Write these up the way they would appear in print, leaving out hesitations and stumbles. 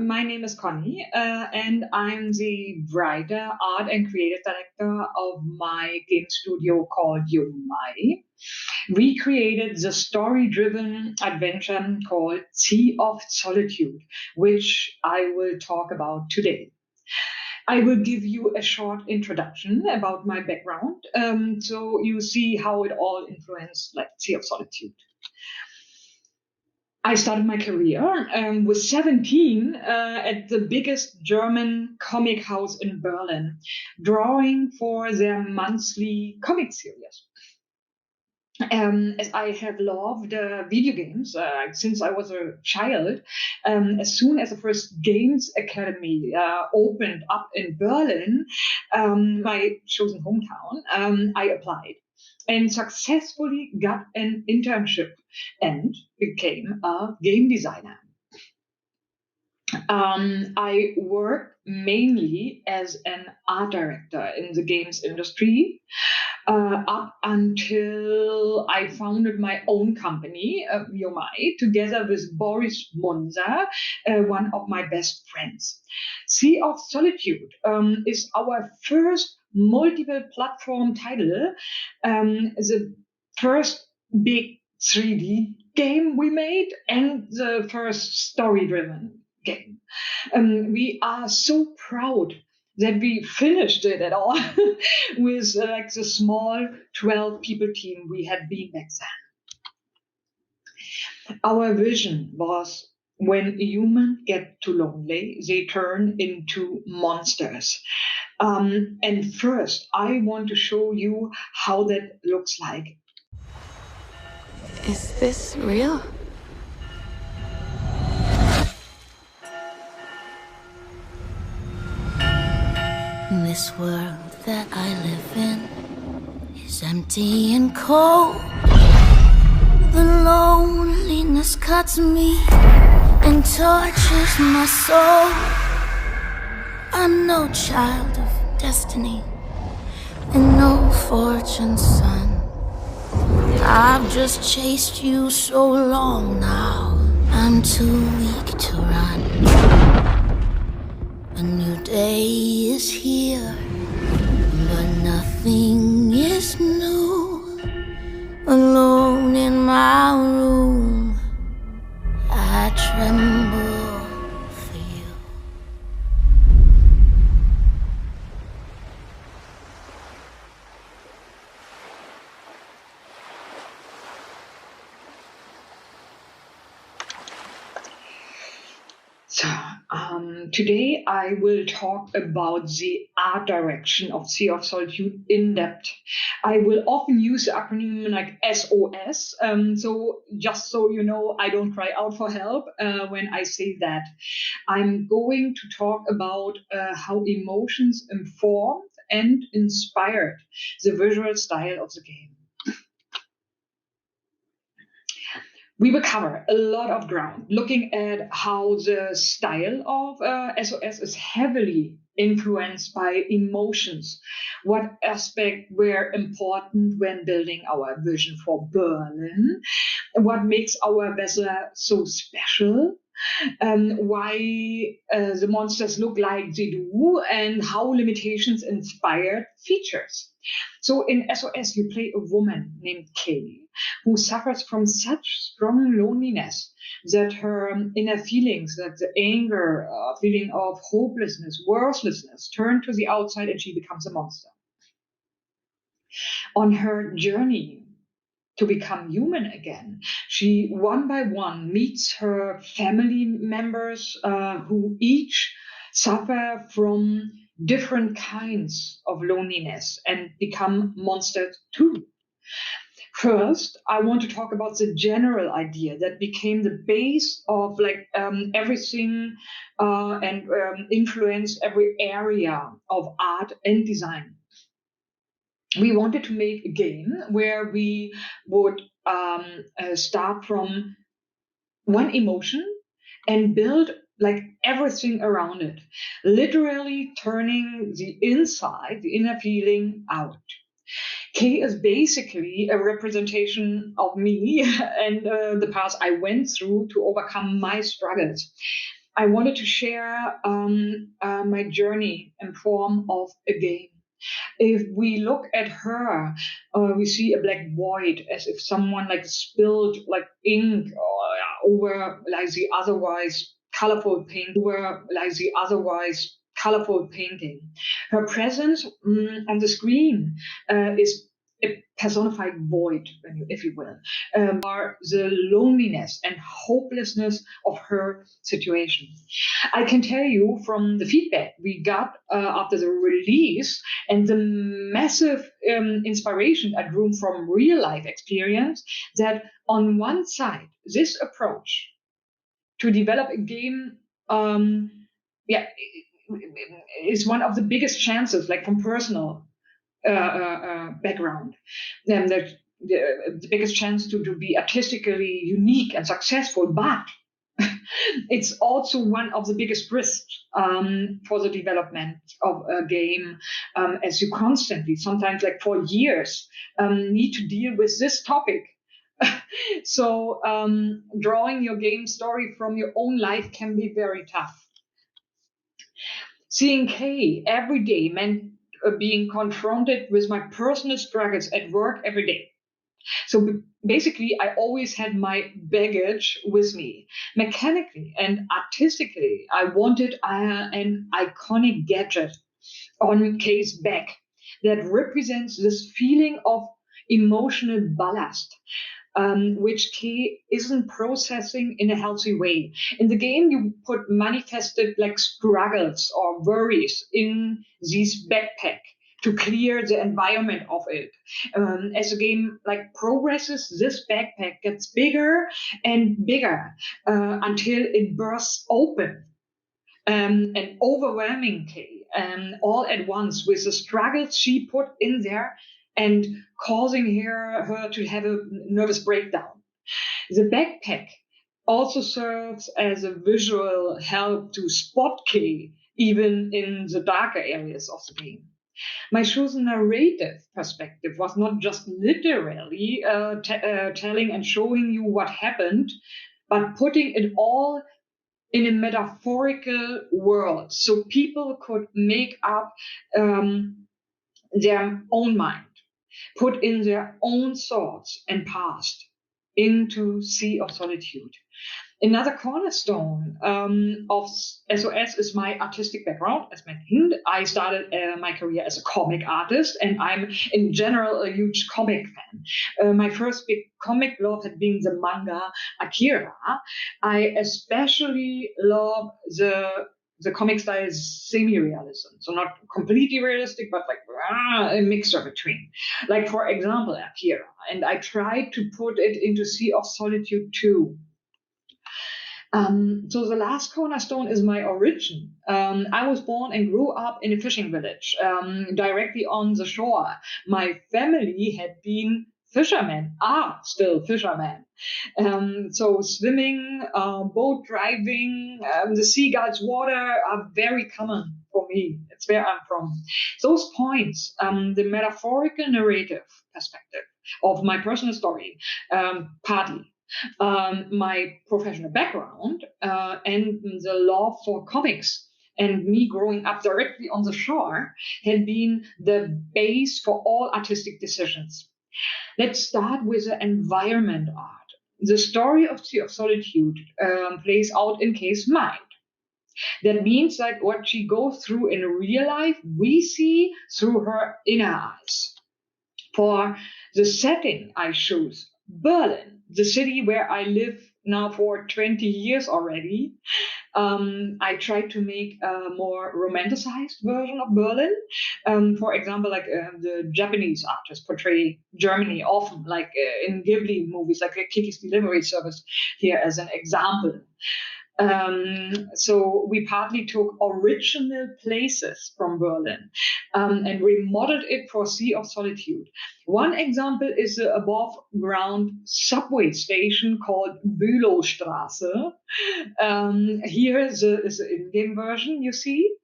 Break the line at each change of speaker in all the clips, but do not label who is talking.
my name is Connie, and I'm the writer, art, and creative director of my game studio called Yomai. We created the story driven adventure called Sea of Solitude, which I will talk about today. I will give you a short introduction about my background, so you see how it all influenced like Sea of Solitude. I started my career with 17 at the biggest German comic house in Berlin, drawing for their monthly comic series. As I have loved video games since I was a child, as soon as the first Games Academy opened up in Berlin, my chosen hometown, I applied and successfully got an internship and became a game designer. I work mainly as an art director in the games industry up until I founded my own company, Yomai, together with Boris Monza, one of my best friends. Sea of Solitude is our first multiple platform title, the first big 3D game we made, and the first story driven game. We are so proud that we finished it at all with like the small 12 people team we had been back then. Our vision was when humans get too lonely, they turn into monsters. And first, I want to show you how that looks like.
Is this real?
This world that I live in is empty and cold. The loneliness cuts me and tortures my soul. I'm no child of destiny and no fortune's son. I've just chased you so long now, I'm too weak to run. A new day is here, but nothing is new. Alone in my room, I tremble for you.
So, today I will talk about the art direction of Sea of Solitude in depth. I will often use the acronym like SOS. So just so you know, I don't cry out for help when I say that. I'm going to talk about how emotions informed and inspired the visual style of the game. We will cover a lot of ground, looking at how the style of SOS is heavily influenced by emotions. What aspects were important when building our vision for Berlin? What makes our vessel so special? Why the monsters look like they do, and how limitations inspired features. So in SOS, you play a woman named Kay who suffers from such strong loneliness that her inner feelings, that the anger, feeling of hopelessness, worthlessness, turn to the outside and she becomes a monster. On her journey to become human again, she one by one meets her family members who each suffer from different kinds of loneliness and become monsters too. First, I want to talk about the general idea that became the base of like everything and influenced every area of art and design. We wanted to make a game where we would start from one emotion and build like everything around it, literally turning the inside, the inner feeling out. K is basically a representation of me and the path I went through to overcome my struggles. I wanted to share my journey in form of a game. If we look at her, we see a black void, as if someone like spilled like ink over like the otherwise colorful painting. Her presence on the screen is a personified void, if you will, are the loneliness and hopelessness of her situation. I can tell you from the feedback we got after the release and the massive inspiration I drew from real life experience that on one side, this approach to develop a game, yeah, is one of the biggest chances, like from personal background, the biggest chance to be artistically unique and successful, but it's also one of the biggest risks for the development of a game, as you constantly, sometimes like for years, need to deal with this topic. So drawing your game story from your own life can be very tough. Seeing Kay every day meant being confronted with my personal struggles at work every day. So basically, I always had my baggage with me. Mechanically and artistically, I wanted an iconic gadget on Kay's back that represents this feeling of emotional ballast, which Kay isn't processing in a healthy way. In the game, you put manifested like struggles or worries in this backpack to clear the environment of it. As the game like progresses, this backpack gets bigger and bigger until it bursts open and overwhelming Kay all at once with the struggles she put in there and causing her to have a nervous breakdown. The backpack also serves as a visual help to spot Kay even in the darker areas of the game. My chosen narrative perspective was not just literally telling and showing you what happened, but putting it all in a metaphorical world so people could make up their own mind, put in their own thoughts and past into Sea of Solitude. Another cornerstone of SOS is my artistic background. As mentioned, I started my career as a comic artist, and I'm in general a huge comic fan. My first big comic love had been the manga Akira. I especially love the comic style semi-realism, so not completely realistic, but like a mixture between. Like for example, Akira, and I tried to put it into Sea of Solitude too. So the last cornerstone is my origin. I was born and grew up in a fishing village, directly on the shore. My family had been fishermen, are still fishermen. So swimming, boat driving, the seagulls water are very common for me. It's where I'm from. Those points, the metaphorical narrative perspective of my personal story, partly my professional background and the love for comics and me growing up directly on the shore had been the base for all artistic decisions. Let's start with the environment art. The story of Sea of Solitude plays out in Kay's mind. That means that what she goes through in real life, we see through her inner eyes. For the setting I choose, Berlin, the city where I live now for 20 years already. I tried to make a more romanticized version of Berlin. For example, like the Japanese artists portray Germany often, like in Ghibli movies, like Kiki's Delivery Service here as an example. So we partly took original places from Berlin and remodeled it for Sea of Solitude. One example is the above ground subway station called Bülowstraße. Here is the in-game version, you see.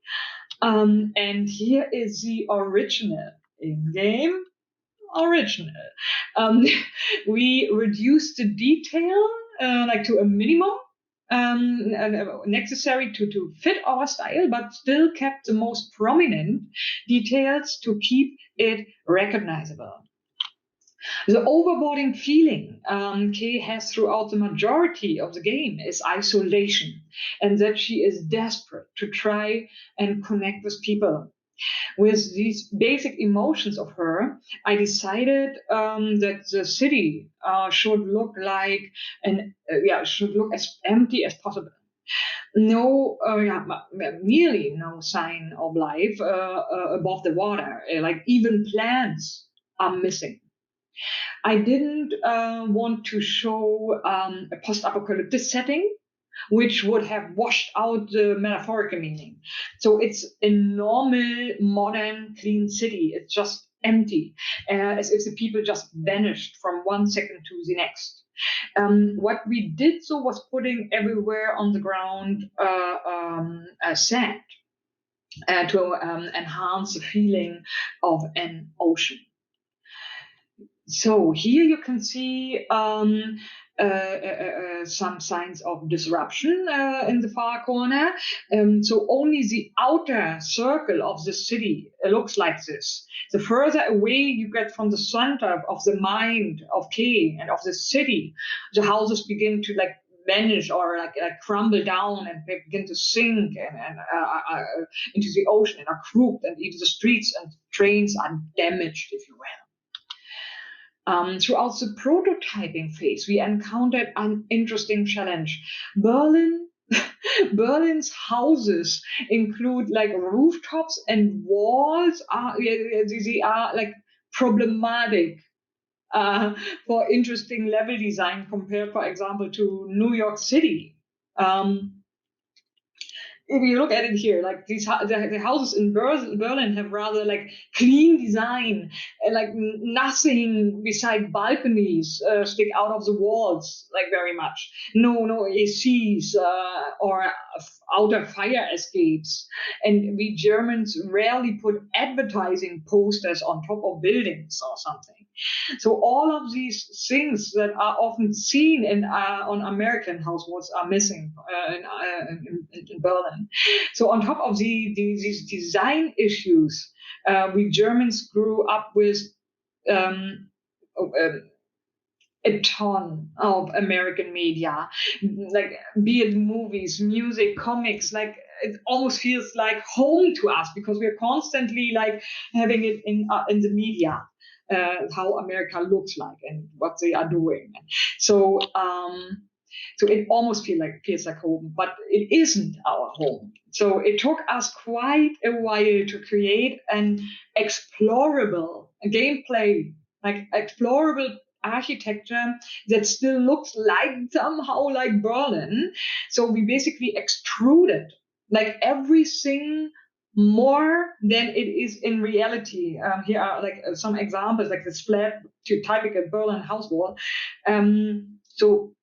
And here is the original in-game original. Um, we reduced the detail like to a minimum necessary to fit our style, but still kept the most prominent details to keep it recognizable. The overboarding feeling Kay has throughout the majority of the game is isolation, and that she is desperate to try and connect with people. With these basic emotions of her, I decided that the city should look like should look as empty as possible. No, nearly no sign of life above the water. Like even plants are missing. I didn't want to show a post-apocalyptic setting, which would have washed out the metaphorical meaning. So it's a normal, modern, clean city. It's just empty, as if the people just vanished from one second to the next. What we did so was putting everywhere on the ground sand to enhance the feeling of an ocean. So here you can see some signs of disruption in the far corner. So only the outer circle of the city looks like this. The further away you get from the center of the mind of K and of the city, the houses begin to like vanish or like crumble down and they begin to sink into the ocean and are crooked, and even the streets and trains are damaged, if you will. Throughout the prototyping phase, we encountered an interesting challenge. Berlin's houses include like rooftops and walls they are like problematic for interesting level design compared, for example, to New York City. If you look at it here, like the houses in Berlin have rather like clean design, and like nothing beside balconies stick out of the walls like very much. No ACs or outer fire escapes, and we Germans rarely put advertising posters on top of buildings or something. So all of these things that are often seen on American households are missing in Berlin. So on top of these design issues, we Germans grew up with um, a ton of American media, like be it movies, music, comics, like it almost feels like home to us because we're constantly like having it in the media, how America looks like and what they are doing. So so it almost feels like home, but it isn't our home. So it took us quite a while to create an explorable gameplay, like explorable architecture that still looks like somehow like Berlin. So we basically extruded like everything more than it is in reality. Here are like some examples, like this flat to typical Berlin house wall. So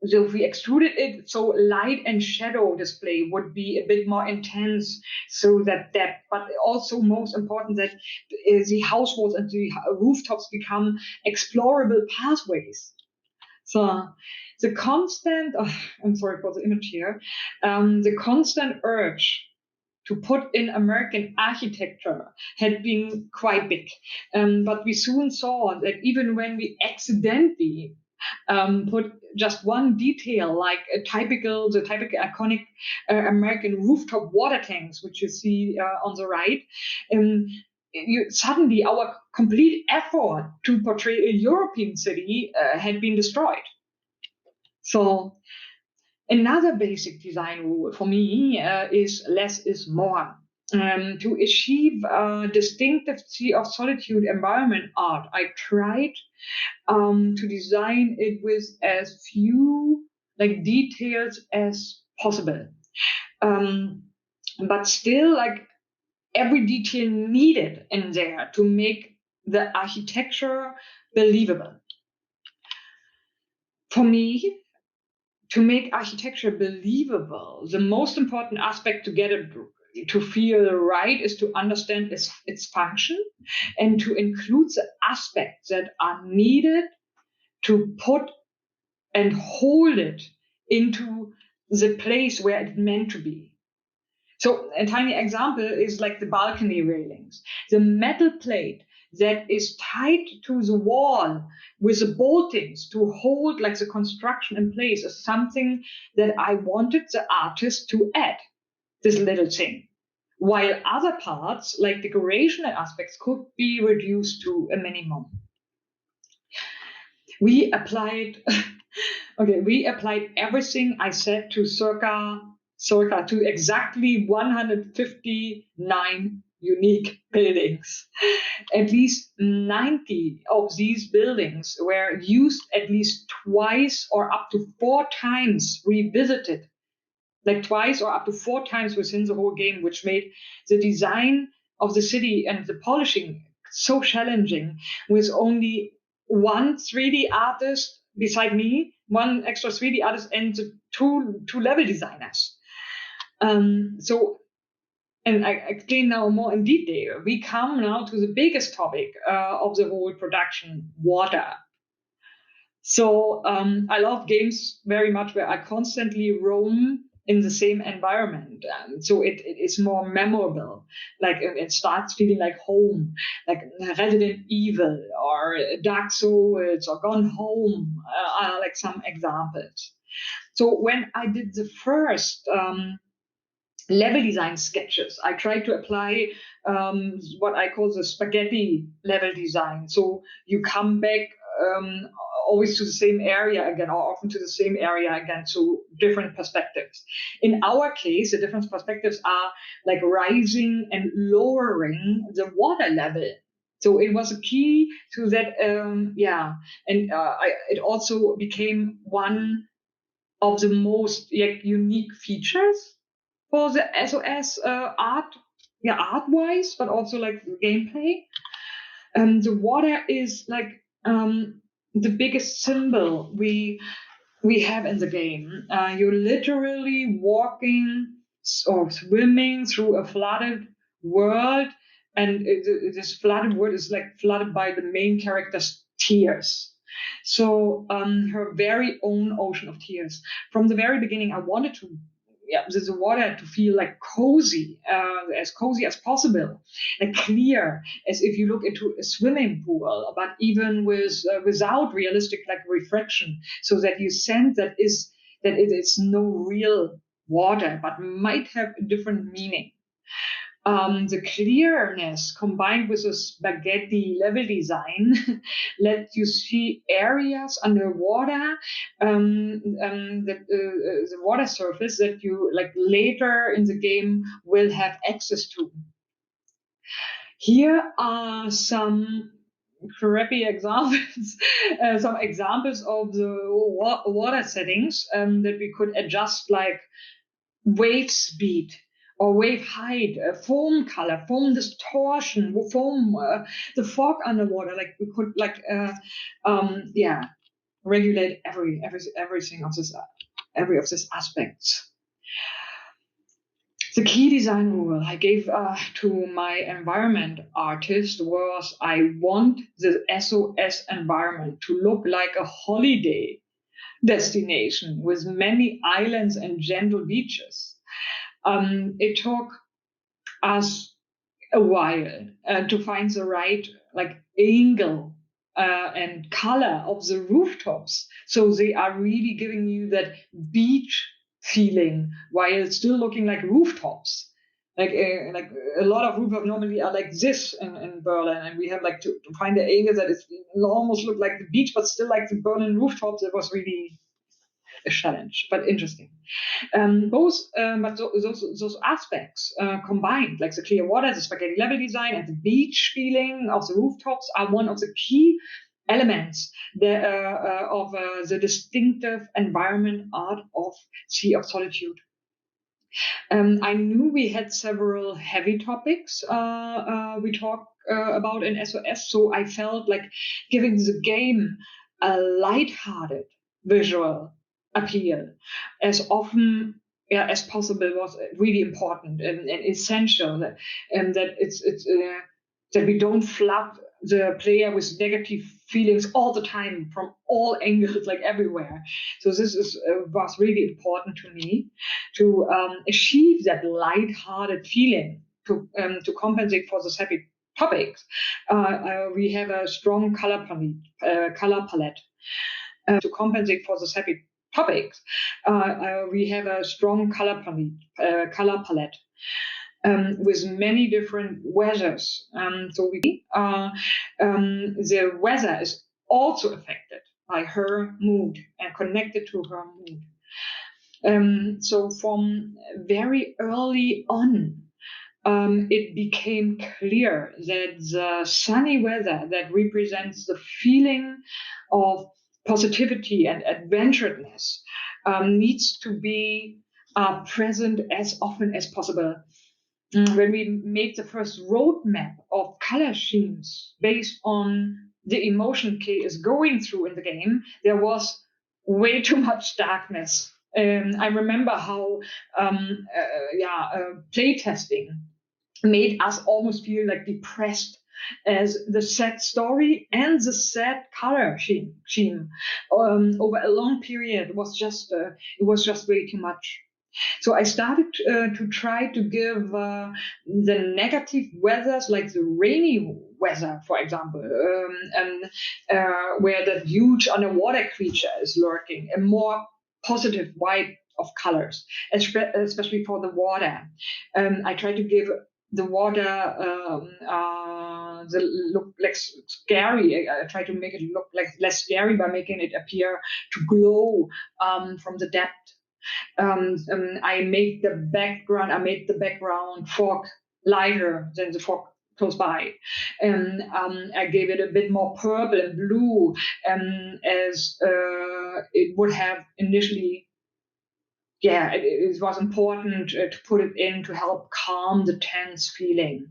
if we extruded it, so light and shadow display would be a bit more intense, so that depth, but also most important that the house walls and the rooftops become explorable pathways. So the constant, I'm sorry for the image here, the constant urge to put in American architecture had been quite big. But we soon saw that even when we accidentally put just one detail, like the typical iconic American rooftop water tanks, which you see on the right, suddenly our complete effort to portray a European city had been destroyed. So another basic design rule for me is less is more. To achieve distinctivity of solitude environment art, I tried to design it with as few like details as possible. But still, like every detail needed in there to make the architecture believable. For me, to make architecture believable, the most important aspect to get it to feel right is to understand its function and to include the aspects that are needed to put and hold it into the place where it meant to be. So a tiny example is like the balcony railings. The metal plate that is tied to the wall with the boltings to hold like the construction in place is something that I wanted the artist to add, this little thing. While other parts, like decoration aspects, could be reduced to a minimum. We applied we applied everything I said to circa to exactly 159 unique buildings. At least 90 of these buildings were used at least twice or up to 4 times revisited, like twice or up to 4 times within the whole game, which made the design of the city and the polishing so challenging, with only one 3D artist beside me, one extra 3D artist, and the two level designers. So, and I explain now more in detail. We come now to the biggest topic of the whole production: water. So I love games very much where I constantly roam in the same environment. So it is more memorable. Like it starts feeling like home, like Resident Evil or Dark Souls or Gone Home are like some examples. So when I did the first level design sketches, I tried to apply what I call the spaghetti level design. So you come back um, always to the same area again, or often to the same area again, so different perspectives. In our case, the different perspectives are like rising and lowering the water level. So it was a key to that, and it also became one of the most unique features for the SOS art, art wise, but also like gameplay. The water is like the biggest symbol we have in the game. You're literally walking or swimming through a flooded world, and this flooded world is like flooded by the main character's tears. So her very own ocean of tears. From the very beginning, I wanted to the water to feel like cozy as possible, like clear, as if you look into a swimming pool, but even without realistic like refraction, so that you sense that it is no real water, but might have a different meaning. The clearness combined with the spaghetti level design let you see areas underwater, the water surface that you like later in the game will have access to. Here are some crappy examples, some examples of the water settings that we could adjust, like wave speed or wave height, foam color, foam distortion, the fog underwater. Like we could regulate everything of this, every of these aspects. The key design rule I gave to my environment artist was I want the SOS environment to look like a holiday destination with many islands and gentle beaches. It took us a while to find the right like angle and color of the rooftops, so they are really giving you that beach feeling while still looking like rooftops. Like a lot of rooftops normally are like this in Berlin, and we have like to find the angle that it almost look like the beach, but still like the Berlin rooftops. It was really a challenge, but interesting. Those aspects combined, like the clear water, the spaghetti level design, and the beach feeling of the rooftops, are one of the key elements of the distinctive environment art of Sea of Solitude. I knew we had several heavy topics we talked about in SOS, so I felt like giving the game a light-hearted visual appeal as often as possible was really important and essential, that it's that we don't flood the player with negative feelings all the time from all angles, like everywhere. So this is was really important to me to achieve that light-hearted feeling to compensate for the happy topics. We have a strong color palette to compensate for the happy topics. We have a strong color palette with many different weathers. So the weather is also affected by her mood and connected to her mood. So from very early on, it became clear that the sunny weather that represents the feeling of positivity and adventurousness needs to be present as often as possible. When we made the first roadmap of color schemes based on the emotion Kay is going through in the game, there was way too much darkness. I remember how playtesting made us almost feel like depressed as the sad story and the sad color scheme over a long period was just way too much. So I started to try to give the negative weathers, like the rainy weather, for example, where that huge underwater creature is lurking, a more positive white of colors, especially for the water. I try to give the water the look less scary. I try to make it look like less scary by making it appear to glow from the depth. I made the background fog lighter than the fog close by. And I gave it a bit more purple and blue as it would have initially. Yeah, it was important to put it in to help calm the tense feeling.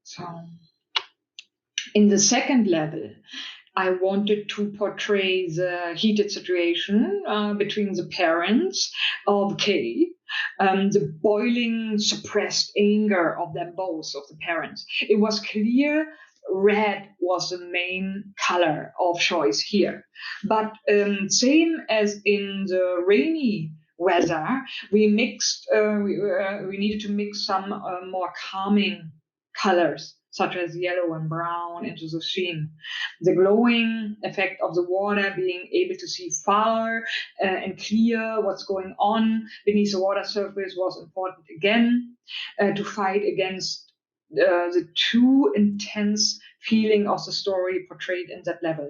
So in the second level, I wanted to portray the heated situation between the parents of Kay, the boiling, suppressed anger of them both, of the parents. It was clear red was the main color of choice here. But same as in the rainy weather, we needed to mix some more calming colors, such as yellow and brown, into the scene. The glowing effect of the water, being able to see far and clear what's going on beneath the water surface, was important again to fight against the too intense feeling of the story portrayed in that level.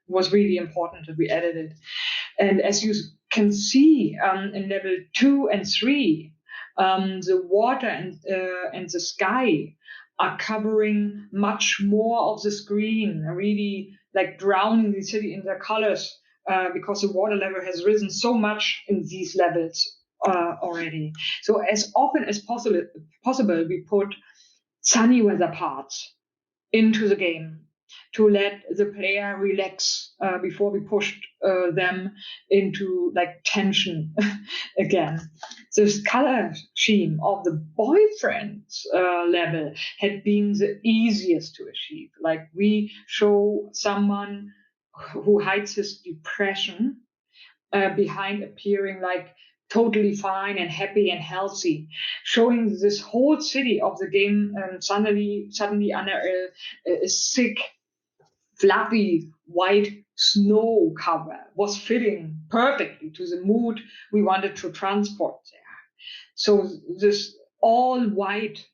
It was really important that we added it. And as you can see in level 2 and 3, the water and the sky are covering much more of the screen, really like drowning the city in their colors because the water level has risen so much in these levels already. So as often as possible, we put sunny weather parts into the game to let the player relax before we pushed them into like tension again. This color scheme of the boyfriend's level had been the easiest to achieve. Like we show someone who hides his depression behind appearing like totally fine and happy and healthy, showing this whole city of the game suddenly under a sick, fluffy white snow cover was fitting perfectly to the mood we wanted to transport there. So this all white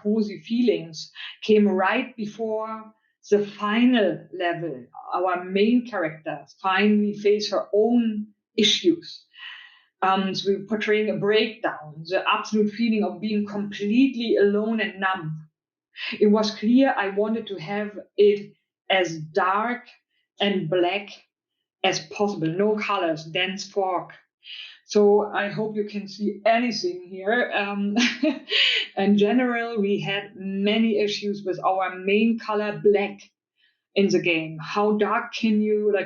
cozy feelings came right before the final level. Our main character finally faced her own issues. So we're portraying a breakdown, the absolute feeling of being completely alone and numb. It was clear I wanted to have it as dark and black as possible, no colors, dense fog. So I hope you can see anything here. In general, we had many issues with our main color black in the game. How dark can you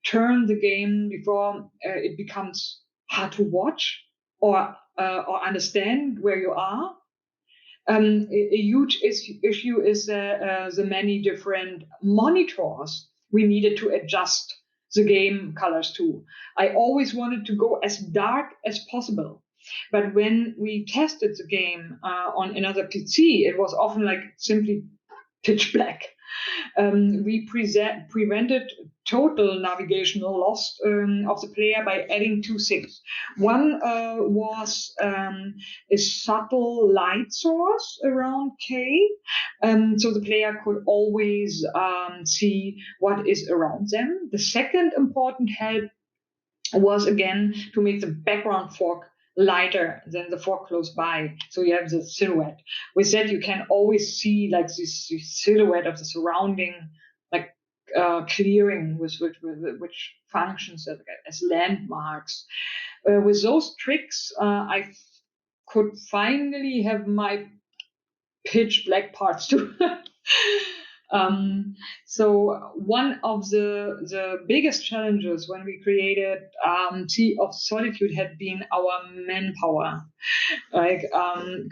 turn the game before it becomes hard to watch or understand where you are? A huge issue is the many different monitors we needed to adjust the game colors to. I always wanted to go as dark as possible. But when we tested the game on another PC, it was often like simply pitch black. We prevented total navigational loss of the player by adding two things. One was a subtle light source around K, so the player could always see what is around them. The second important help was again to make the background fog lighter than the fog close by. So you have the silhouette. With that, you can always see like this silhouette of the surrounding, like clearing, which functions as landmarks. With those tricks, I could finally have my pitch black parts too. So one of the biggest challenges when we created Sea of Solitude had been our manpower. Like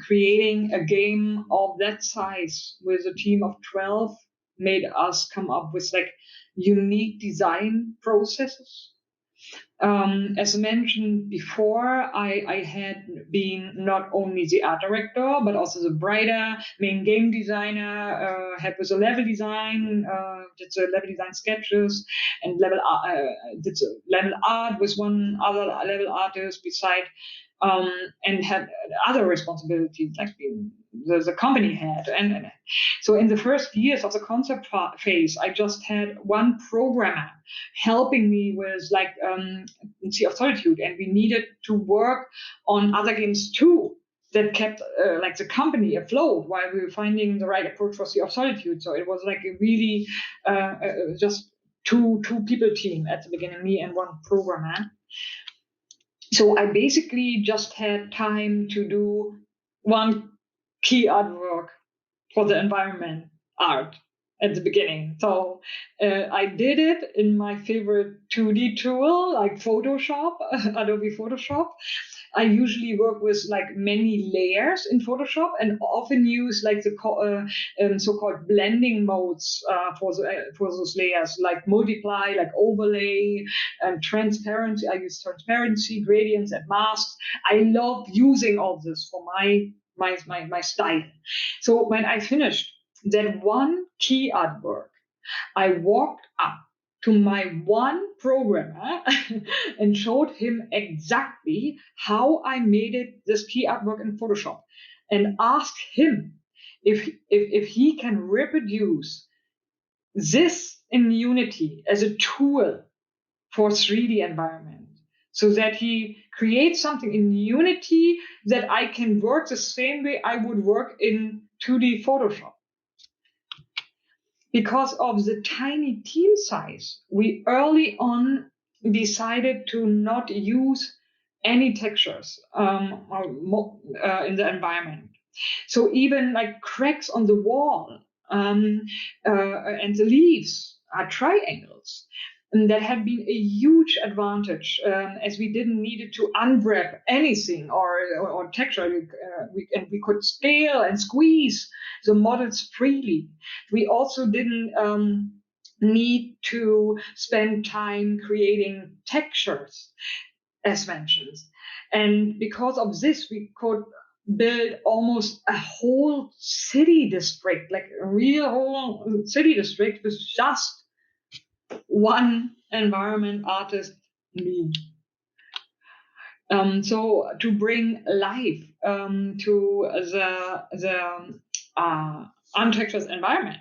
creating a game of that size with a team of 12 made us come up with like unique design processes. As mentioned before, I had been not only the art director, but also the writer, main game designer, helped with the level design, did the level design sketches, and did the level art with one other level artist beside, and had other responsibilities like the company had. And so in the first years of the concept phase, I just had one programmer helping me with like Sea of Solitude, and we needed to work on other games too that kept like the company afloat while we were finding the right approach for Sea of Solitude. So it was like a really just two people team at the beginning, me and one programmer. So I basically just had time to do one key artwork for the environment art at the beginning. So I did it in my favorite 2D tool, like Photoshop, Adobe Photoshop. I usually work with like many layers in Photoshop and often use like the so-called blending modes for those layers, like multiply, like overlay, and transparency. I use transparency, gradients, and masks. I love using all this for my style. So when I finished that one key artwork, I walked up to my one programmer and showed him exactly how I made this key artwork in Photoshop and asked him if he can reproduce this in Unity as a tool for 3D environment so that he creates something in Unity that I can work the same way I would work in 2D Photoshop. Because of the tiny team size, we early on decided to not use any textures in the environment. So even like cracks on the wall and the leaves are triangles. And that had been a huge advantage as we didn't need to unwrap anything or texture. And we could scale and squeeze the models freely. We also didn't need to spend time creating textures, as mentioned. And because of this, we could build almost a whole city district, like a real whole city district with just one environment artist, me. So to bring life to the untextured environment,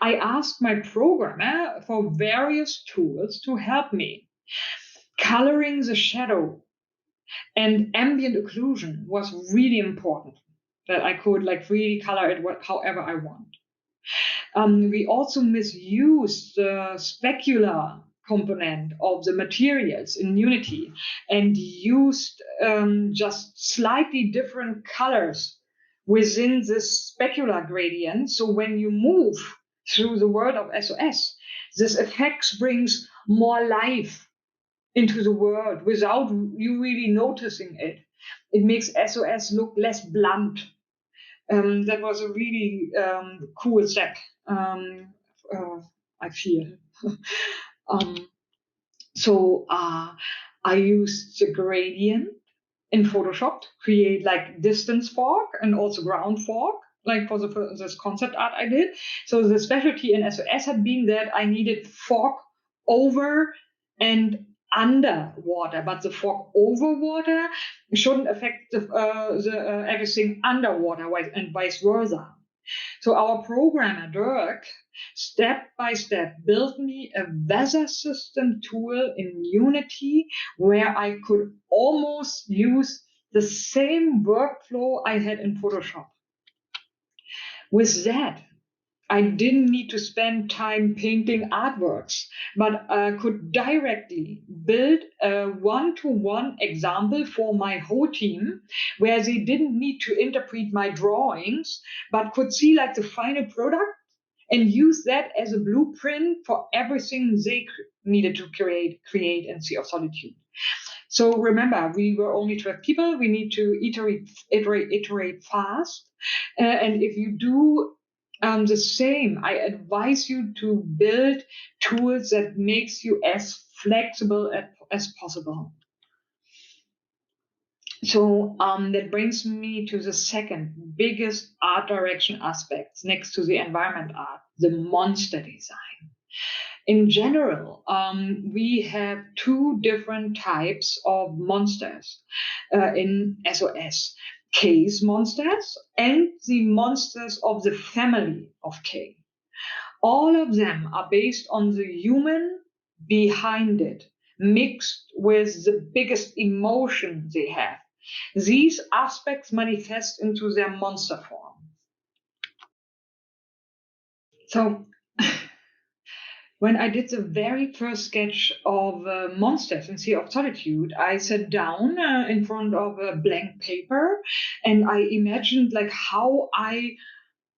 I asked my programmer for various tools to help me. Coloring the shadow and ambient occlusion was really important, that I could like really color it however I want. We also misused the specular component of the materials in Unity and used just slightly different colors within this specular gradient. So when you move through the world of SOS, this effect brings more life into the world without you really noticing it. It makes SOS look less blunt. That was a really cool step. I feel. um, so I used the gradient in Photoshop to create like distance fog and also ground fog, like for this concept art I did. So the specialty in SOS had been that I needed fog over and under water, but the fog over water shouldn't affect the everything underwater and vice versa. So our programmer, Dirk, step by step built me a weather system tool in Unity where I could almost use the same workflow I had in Photoshop. With that, I didn't need to spend time painting artworks, but could directly build a one-to-one example for my whole team where they didn't need to interpret my drawings, but could see like the final product and use that as a blueprint for everything they needed to create in Sea of Solitude. So remember, we were only 12 people. We need to iterate fast. And if you do the same, I advise you to build tools that makes you as flexible as possible. So that brings me to the second biggest art direction aspect next to the environment art, the monster design. In general, we have two different types of monsters in SOS. K's monsters and the monsters of the family of K. All of them are based on the human behind it, mixed with the biggest emotion they have. These aspects manifest into their monster form. So, when I did the very first sketch of monsters in Sea of Solitude, I sat down in front of a blank paper and I imagined like how I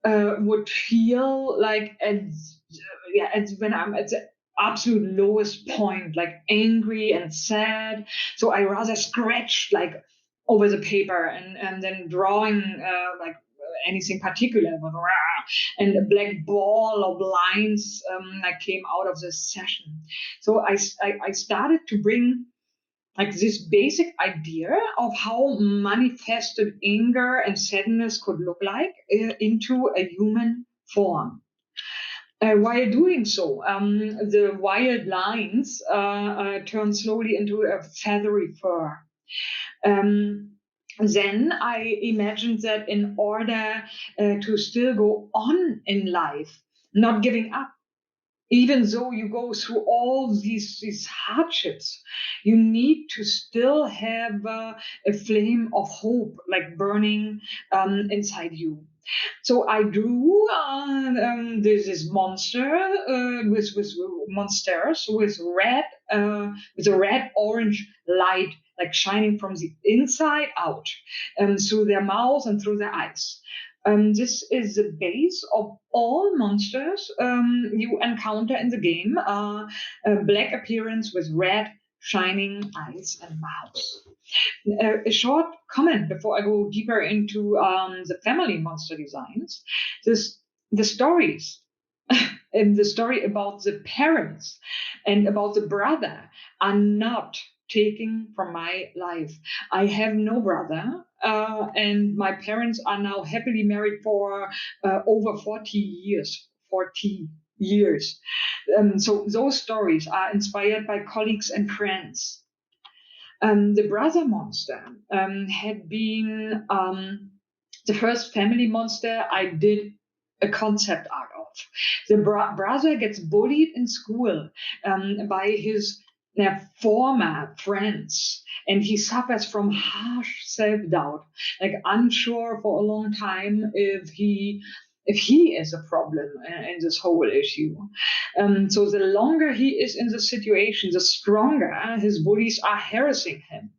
would feel like when I'm at the absolute lowest point, like angry and sad. So I rather scratched like over the paper and then drawing like anything particular, but and a black ball of lines like came out of this session. So I started to bring like this basic idea of how manifested anger and sadness could look like into a human form. While doing so, the wild lines turn slowly into a feathery fur. Um, then I imagined that in order to still go on in life, not giving up, even though you go through all these hardships, you need to still have a flame of hope like burning inside you. So I drew this monster with monsters with a red orange light like shining from the inside out through their mouths and through their eyes. This is the base of all monsters you encounter in the game. A black appearance with red shining eyes and mouths. A short comment before I go deeper into the family monster designs. This the stories and the story about the parents and about the brother are not taken from my life. I have no brother, and my parents are now happily married for over 40 years. 40 years. So those stories are inspired by colleagues and friends. The brother monster had been the first family monster I did a concept art of. The brother gets bullied in school by his former friends, and he suffers from harsh self-doubt, like unsure for a long time if he is a problem in this whole issue. So the longer he is in the situation, the stronger his bullies are harassing him.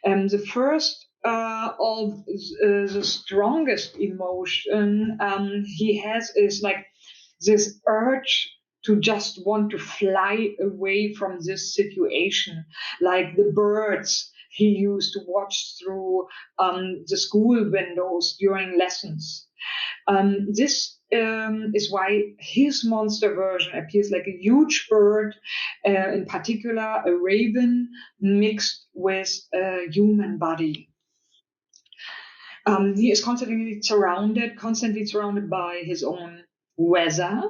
The first of the strongest emotion he has is like this urge to just want to fly away from this situation, like the birds he used to watch through the school windows during lessons. This is why his monster version appears like a huge bird, in particular a raven mixed with a human body. He is constantly surrounded by his own weather,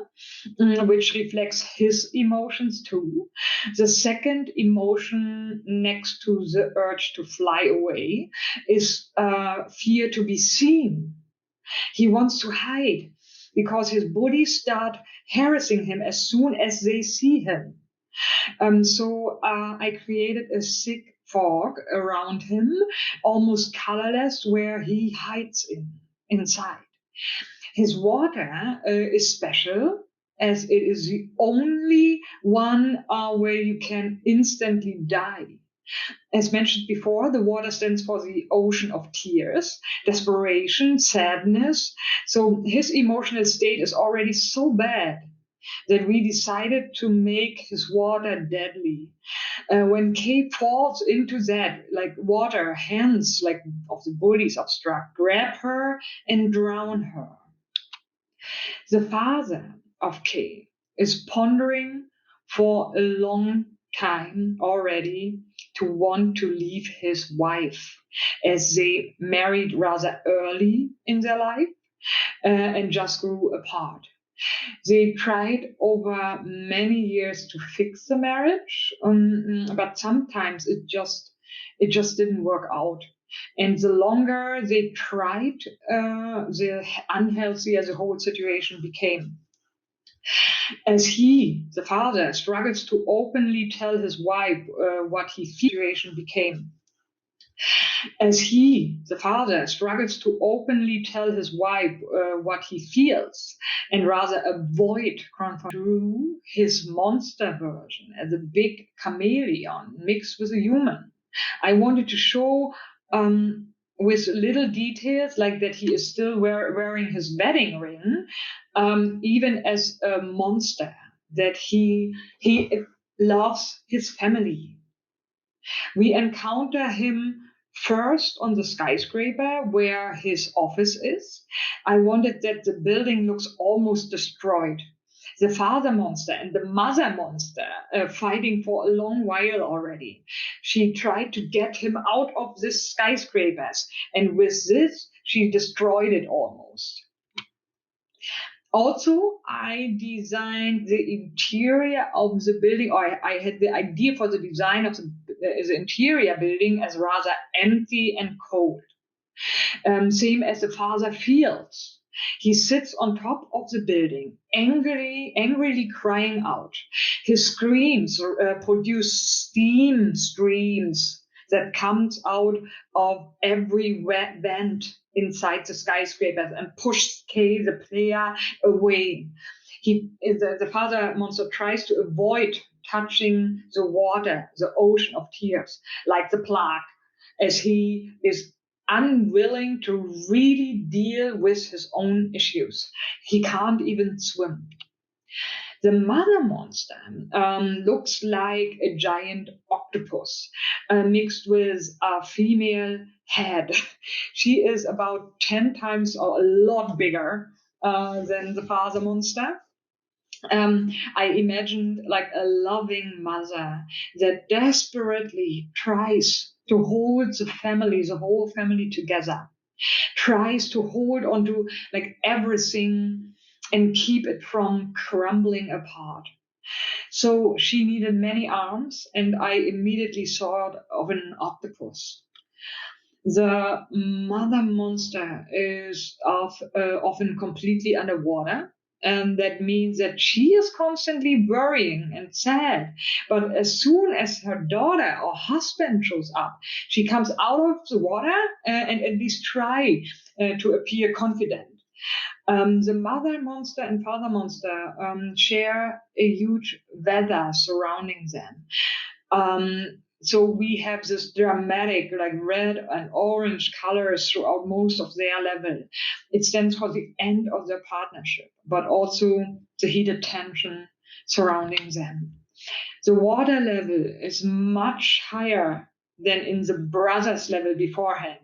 which reflects his emotions too. The second emotion next to the urge to fly away is fear to be seen. He wants to hide because his bullies start harassing him as soon as they see him. So I created a thick fog around him, almost colorless, where he hides inside. His water is special as it is the only one where you can instantly die. As mentioned before, the water stands for the ocean of tears, desperation, sadness. So his emotional state is already so bad that we decided to make his water deadly. When Kay falls into that, like water, hands like of the bullies obstruct, grab her and drown her. The father of Kay is pondering for a long time already to want to leave his wife, as they married rather early in their life and just grew apart. They tried over many years to fix the marriage, but sometimes it just didn't work out. And the longer they tried, the unhealthier the whole situation became. As he, the father, struggles to openly tell his wife what he feels, situation became. As he, the father, struggles to openly tell his wife what he feels and rather avoid confrontation through his monster version as a big chameleon mixed with a human. I wanted to show with little details like that he is still wearing his wedding ring, even as a monster, that he loves his family. We encounter him first on the skyscraper where his office is. I wanted that the building looks almost destroyed. The father monster and the mother monster fighting for a long while already. She tried to get him out of this skyscrapers, and with this, she destroyed it almost. Also, I designed the interior of the building, or I had the idea for the design of the interior building as rather empty and cold. Same as the father feels. He sits on top of the building, angrily crying out. His screams produce steam streams that comes out of every vent inside the skyscrapers and pushes Kay, the player, away. The father monster tries to avoid touching the water, the ocean of tears, like the plague, as he is unwilling to really deal with his own issues. He can't even swim. The mother monster looks like a giant octopus mixed with a female head. She is about 10 times or a lot bigger than the father monster. I imagined like a loving mother that desperately tries to hold the whole family together, tries to hold on to like everything and keep it from crumbling apart. So she needed many arms, and I immediately thought of an octopus. The mother monster is often completely underwater. And that means that she is constantly worrying and sad. But as soon as her daughter or husband shows up, she comes out of the water and at least try to appear confident. The mother monster and father monster share a huge weather surrounding them. So we have this dramatic, like red and orange colors throughout most of their level. It stands for the end of their partnership, but also the heated tension surrounding them. The water level is much higher than in the brothers level beforehand.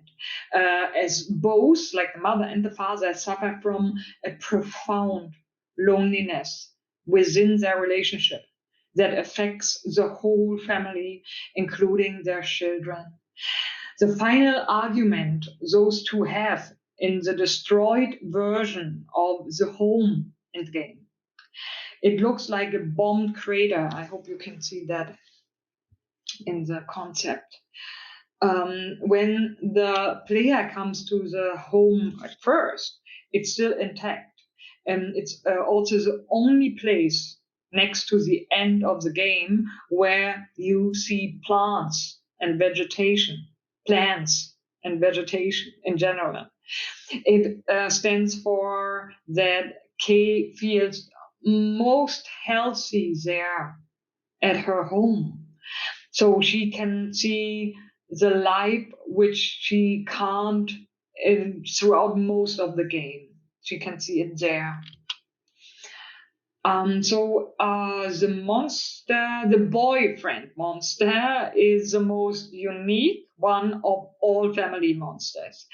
as both, like the mother and the father, suffer from a profound loneliness within their relationship that affects the whole family, including their children. The final argument those two have in the destroyed version of the home in the game, it looks like a bombed crater. I hope you can see that in the concept. When the player comes to the home at first, it's still intact. And it's also the only place next to the end of the game where you see plants and vegetation in general. It stands for that Kay feels most healthy there at her home. So she can see the life which she can't throughout most of the game. She can see it there. The monster, the boyfriend monster, is the most unique one of all family monsters.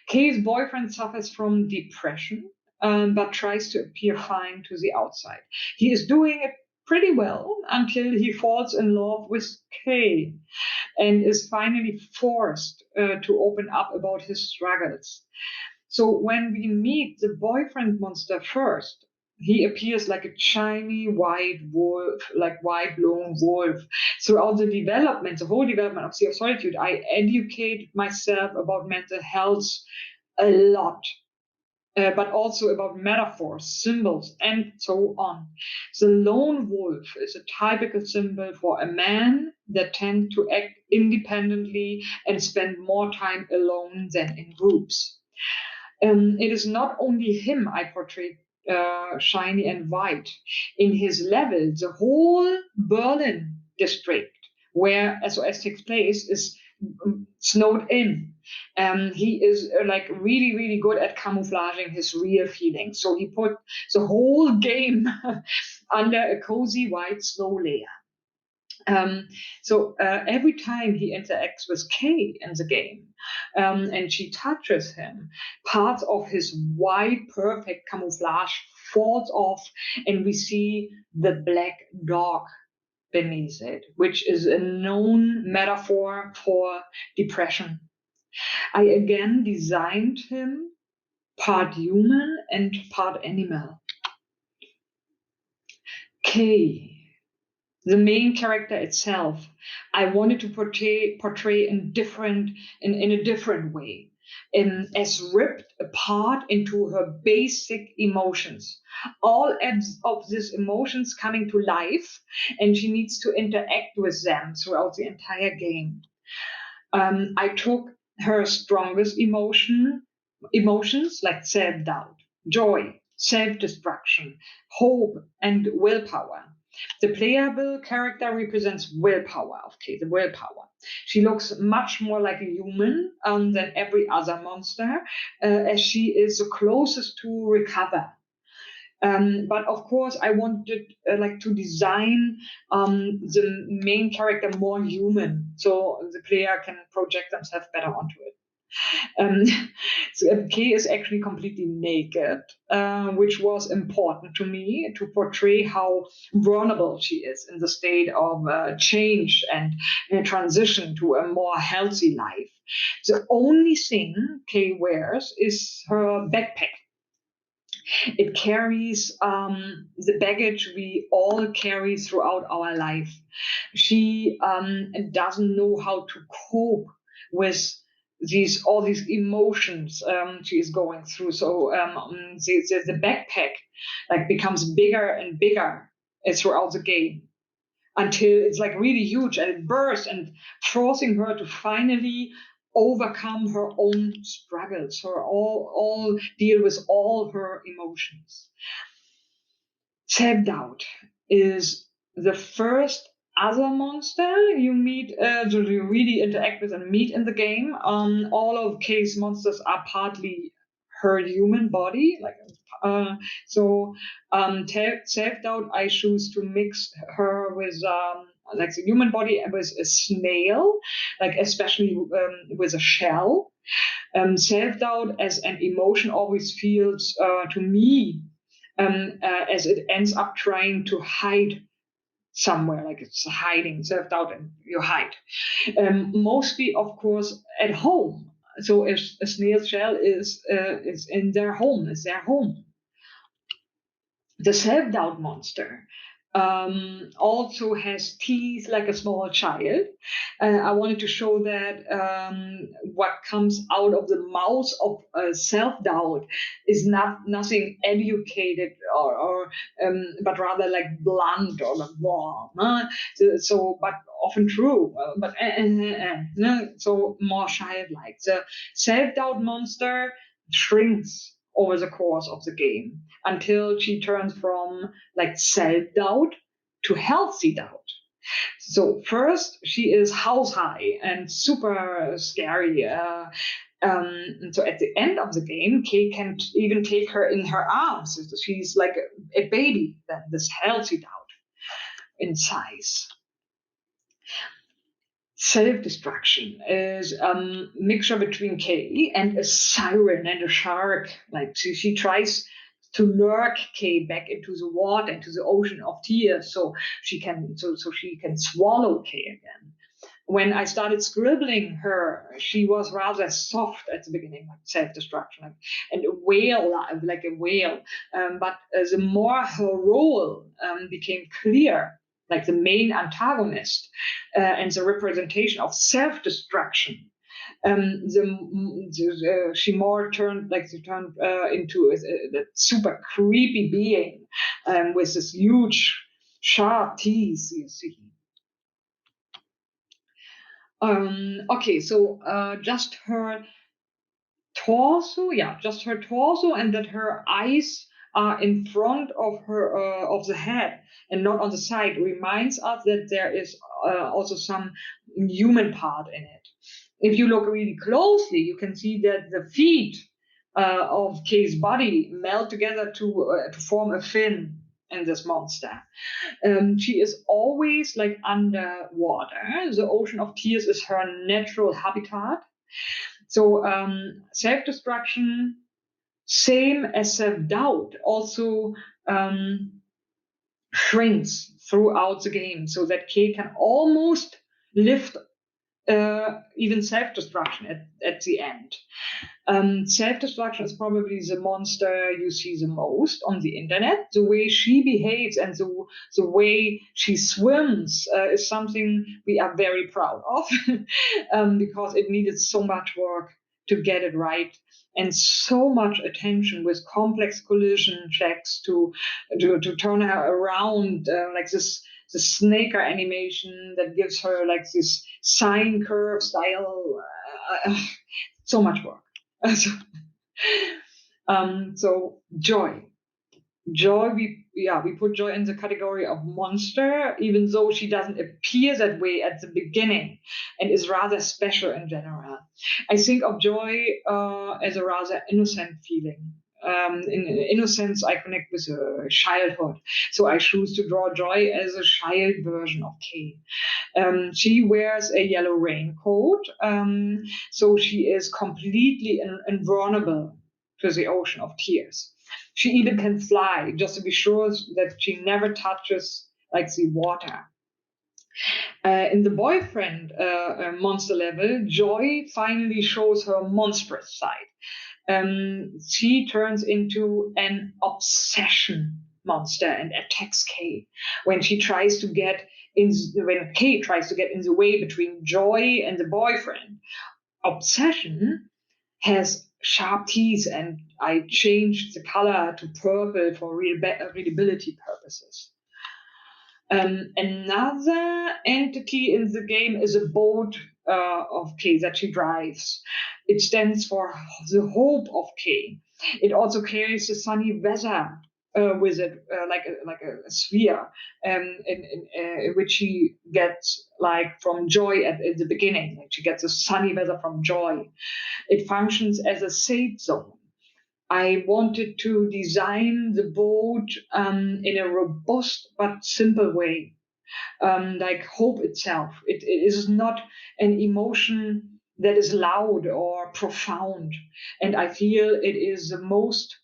Kay's boyfriend suffers from depression, but tries to appear fine to the outside. He is doing it pretty well until he falls in love with Kay and is finally forced to open up about his struggles. So when we meet the boyfriend monster first, he appears like a shiny white wolf, like white lone wolf. Throughout the whole development of Sea of Solitude, I educated myself about mental health a lot, but also about metaphors, symbols, and so on. The lone wolf is a typical symbol for a man that tends to act independently and spend more time alone than in groups. It is not only him I portray shiny and white. In his level, the whole Berlin district where SOS takes place is snowed in. He is like really, really good at camouflaging his real feelings. So he put the whole game under a cozy white snow layer. Every time he interacts with Kay in the game, and she touches him, parts of his white, perfect camouflage falls off, and we see the black dog beneath it, which is a known metaphor for depression. I again designed him part human and part animal. Kay, the main character itself, I wanted to portray in a different way, as ripped apart into her basic emotions, all of these emotions coming to life, and she needs to interact with them throughout the entire game. I took her strongest emotions like self-doubt, joy, self-destruction, hope, and willpower. The playable character represents willpower, the willpower. She looks much more like a human than every other monster, as she is the closest to recover. But of course, I wanted to design the main character more human, so the player can project themselves better onto it. Um, Kay is actually completely naked, which was important to me to portray how vulnerable she is in the state of change and transition to a more healthy life. The only thing Kay wears is her backpack. It carries the baggage we all carry throughout our life. She doesn't know how to cope with all these emotions she is going through. So the backpack becomes bigger and bigger throughout the game until it's really huge and it bursts and forcing her to finally overcome her own struggles, her all deal with all her emotions. Self-doubt is the first other monster you meet, that you really interact with and meet in the game. All of Kay's monsters are partly her human body, self-doubt. I choose to mix her with the human body with a snail, especially with a shell. Self-doubt as an emotion always feels to me as it ends up trying to hide somewhere, like it's hiding self-doubt and you hide. Mostly, of course, at home. So if a snail shell is in their home, is their home. The self-doubt monster also has teeth like a small child. I wanted to show that what comes out of the mouth of self-doubt is not nothing educated or but rather like blunt or like warm. But often true. So more childlike. The self-doubt monster shrinks over the course of the game until she turns from like self doubt to healthy doubt. So first, she is house high and super scary. So at the end of the game, Kay can even take her in her arms. So she's like a baby, then this healthy doubt in size. Self-destruction is a mixture between Kay and a siren and a shark. Like she tries to lure Kay back into the water, into the ocean of tears, so she can swallow Kay again. When I started scribbling her, she was rather soft at the beginning, like self-destruction, and a whale, like a whale. But the more her role became clear, like the main antagonist and the representation of self-destruction, she more turned like she turned into a super creepy being with this huge sharp teeth. You see. Okay, so just her torso, yeah, just her torso, and that her eyes are in front of her of the head and not on the side reminds us that there is also some human part in it. If you look really closely, you can see that the feet of Kay's body melt together to form a fin in this monster. She is always like underwater. The ocean of tears is her natural habitat. So self-destruction, same as self-doubt, also shrinks throughout the game so that Kay can almost lift even self-destruction at the end. Self-destruction is probably the monster you see the most on the internet. The way she behaves and the way she swims is something we are very proud of because it needed so much work to get it right and so much attention with complex collision checks to turn her around like this the snaker animation that gives her like this sine curve style. So much work. So joy. Joy, we put Joy in the category of monster, even though she doesn't appear that way at the beginning and is rather special in general. I think of Joy as a rather innocent feeling. In innocence, I connect with childhood, so I choose to draw Joy as a child version of Kay. She wears a yellow raincoat, so she is completely invulnerable to the ocean of tears. She even can fly, just to be sure that she never touches like the water. In the boyfriend monster level, Joy finally shows her monstrous side. She turns into an obsession monster and attacks Kay when she tries to get in when Kay tries to get in the way between Joy and the boyfriend. Obsession has sharp teeth, and I changed the color to purple for readability purposes. Another entity in the game is a boat of Kay that she drives. It stands for the hope of Kay. It also carries the sunny weather with it, like a sphere, in which she gets like from Joy at the beginning. Like she gets the sunny weather from Joy. It functions as a safe zone. I wanted to design the boat in a robust but simple way, like hope itself. It is not an emotion that is loud or profound. And I feel it is the most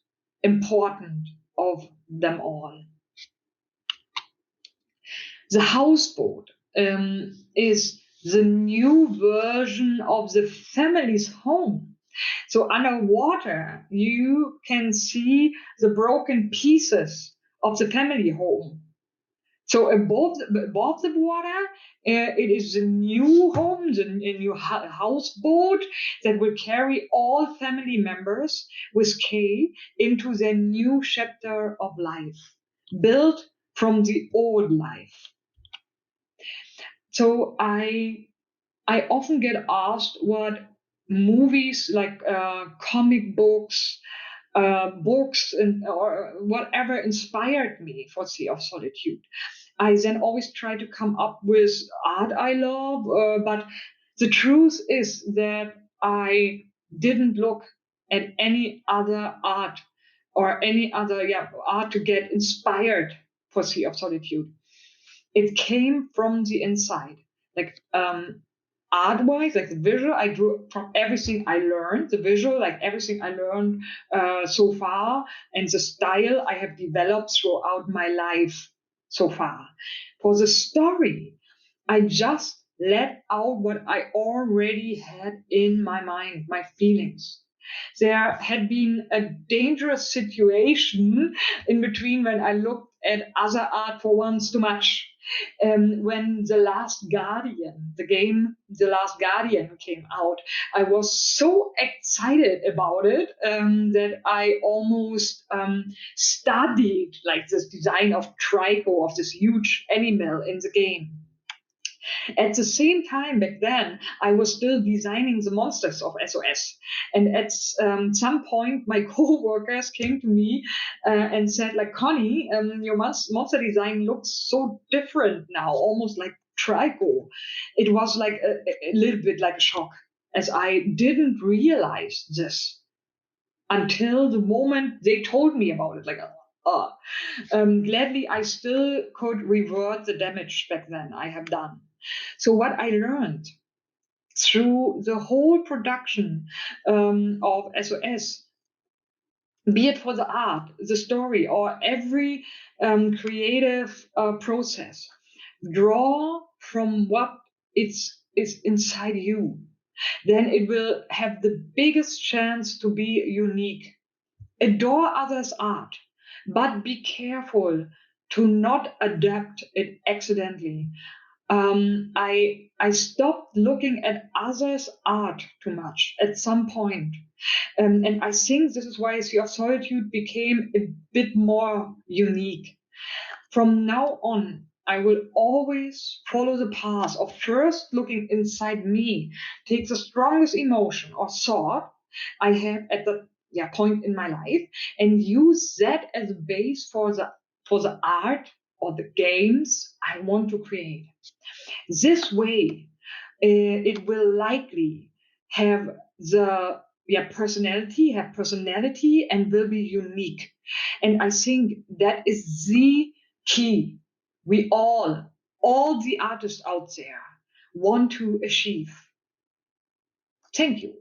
important of them all. The houseboat is the new version of the family's home. So underwater, you can see the broken pieces of the family home. So above the water, it is the new home, the new houseboat that will carry all family members with K into their new chapter of life, built from the old life. So I often get asked what movies like comic books, books, and or whatever inspired me for Sea of Solitude. I then always try to come up with art I love, but the truth is that I didn't look at any other art or any other art to get inspired for Sea of Solitude. It came from the inside, like art wise, like the visual. I drew from everything I learned, the visual, like everything I learned so far, and the style I have developed throughout my life so far. For the story, I just let out what I already had in my mind, my feelings. There had been a dangerous situation in between when I looked at other art for once too much. When The Last Guardian, the game The Last Guardian came out, I was so excited about it that I almost studied like this design of Trico, of this huge animal in the game. At the same time, back then, I was still designing the monsters of SOS. And at some point, my co-workers came to me and said, like, Connie, your monster design looks so different now, almost like Trico. It was like a little bit like a shock, as I didn't realize this until the moment they told me about it. Like, gladly, I still could revert the damage back then I have done. So what I learned through the whole production of SOS, be it for the art, the story, or every creative process, draw from what is inside you. Then it will have the biggest chance to be unique. Adore others' art, but be careful to not adapt it accidentally. I stopped looking at others' art too much at some point. And I think this is why Sea of Solitude became a bit more unique. From now on, I will always follow the path of first looking inside me, take the strongest emotion or thought I have at the point in my life, and use that as a base for the art or the games I want to create. This way, it will likely have the have personality and will be unique. And I think that is the key we all the artists out there want to achieve. Thank you.